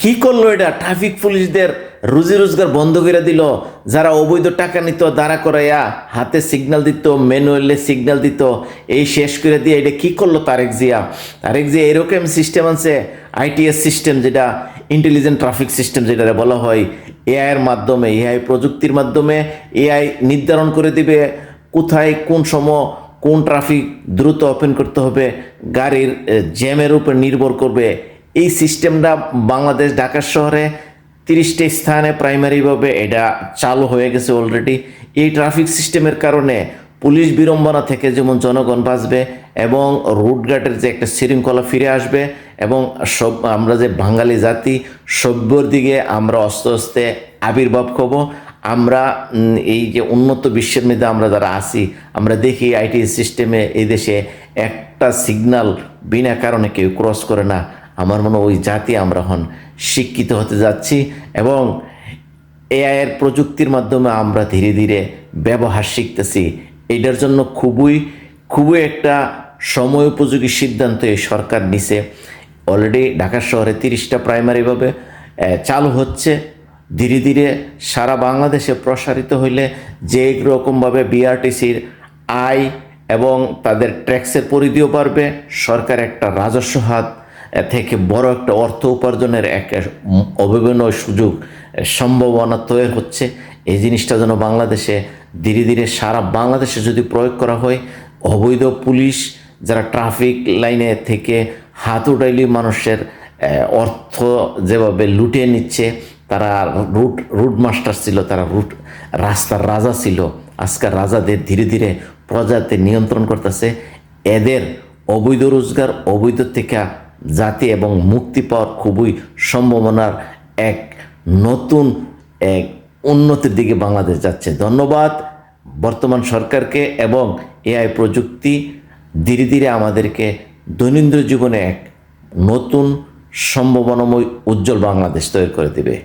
কি করলো এটা? ট্রাফিক পুলিশদের রুজি রোজগার বন্ধ করে দিল। যারা অবৈধ টাকা নিত দাঁড়া করাইয়া হাতে সিগন্যাল দিত, ম্যানুয়ালে সিগন্যাল দিত, এই শেষ করে দিয়ে এটা কি করলো তারেক জিয়া? তারেক জিয়া এরকম সিস্টেম আছে, আইটিএস সিস্টেম, যেটা ইন্টেলিজেন্ট ট্রাফিক সিস্টেম যেটা বলা হয়, এআইয়ের মাধ্যমে, এআই প্রযুক্তির মাধ্যমে এআই নির্ধারণ করে দিবে কোথায় কোন সময় কোন ট্রাফিক দ্রুত ওপেন করতে হবে, গাড়ির জ্যামের উপর নির্ভর করবে। এই সিস্টেমটা বাংলাদেশ ঢাকা শহরে 30টা স্থানে প্রাইমারিভাবে এটা চালু হয়ে গেছে অলরেডি। এই ট্রাফিক সিস্টেমের কারণে পুলিশ বিড়ম্বনা থেকে যেমন জনগণ বাঁচবে এবং রুটঘাটের যে একটা শৃঙ্খলা ফিরে আসবে এবং সব আমরা যে বাঙালি জাতি সভ্যর দিকে আমরা আস্তে আস্তে আবির্ভাব হব। আমরা এই যে উন্নত বিশ্বের মধ্যে আমরা যারা আছি, আমরা দেখি আইটি সিস্টেমে এই দেশে একটা সিগন্যাল বিনা কারণে কেউ ক্রস করে না। আমার মনে ওই জাতি আমরা শিক্ষিত হতে যাচ্ছি এবং এআইয়ের প্রযুক্তির মাধ্যমে আমরা ধীরে ধীরে ব্যবহার শিখতেছি। এটার জন্য খুবই একটা সময় উপযোগী সিদ্ধান্ত এই সরকার নিছে। অলরেডি ঢাকা শহরে 30টা প্রাইমারিভাবে চালু হচ্ছে, ধীরে ধীরে সারা বাংলাদেশে প্রসারিত হইলে যে রকমভাবে বিআরটিসির আয় এবং তাদের ট্যাক্সের পরিধিও বাড়বে, সরকার একটা রাজস্ব হাত থেকে বড় একটা অর্থ উপার্জনের এক অভিনব সুযোগ সম্ভাবনা তৈরি হচ্ছে। এই জিনিসটা যেন বাংলাদেশে ধীরে ধীরে সারা বাংলাদেশে যদি প্রয়োগ করা হয়, অবৈধ পুলিশ যারা ট্রাফিক লাইনে থেকে হাত উঠাইলি মানুষের অর্থ যেভাবে লুটিয়ে নিচ্ছে, তারা রুট মাস্টার ছিল, তারা রাস্তার রাজা ছিল, আজকাল রাজাদের ধীরে ধীরে প্রজাতে নিয়ন্ত্রণ করতেছে। এদের অবৈধ রোজগার, অবৈধ থেকে জাতি এবং মুক্তি পাওয়ার খুবই সম্ভাবনার এক নতুন এক উন্নতির দিকে বাংলাদেশ যাচ্ছে। ধন্যবাদ বর্তমান সরকারকে এবং এআই প্রযুক্তি ধীরে ধীরে আমাদেরকে দৈনন্দিন জীবনে এক নতুন সম্ভাবনাময় উজ্জ্বল বাংলাদেশ তৈরি করে দেবে।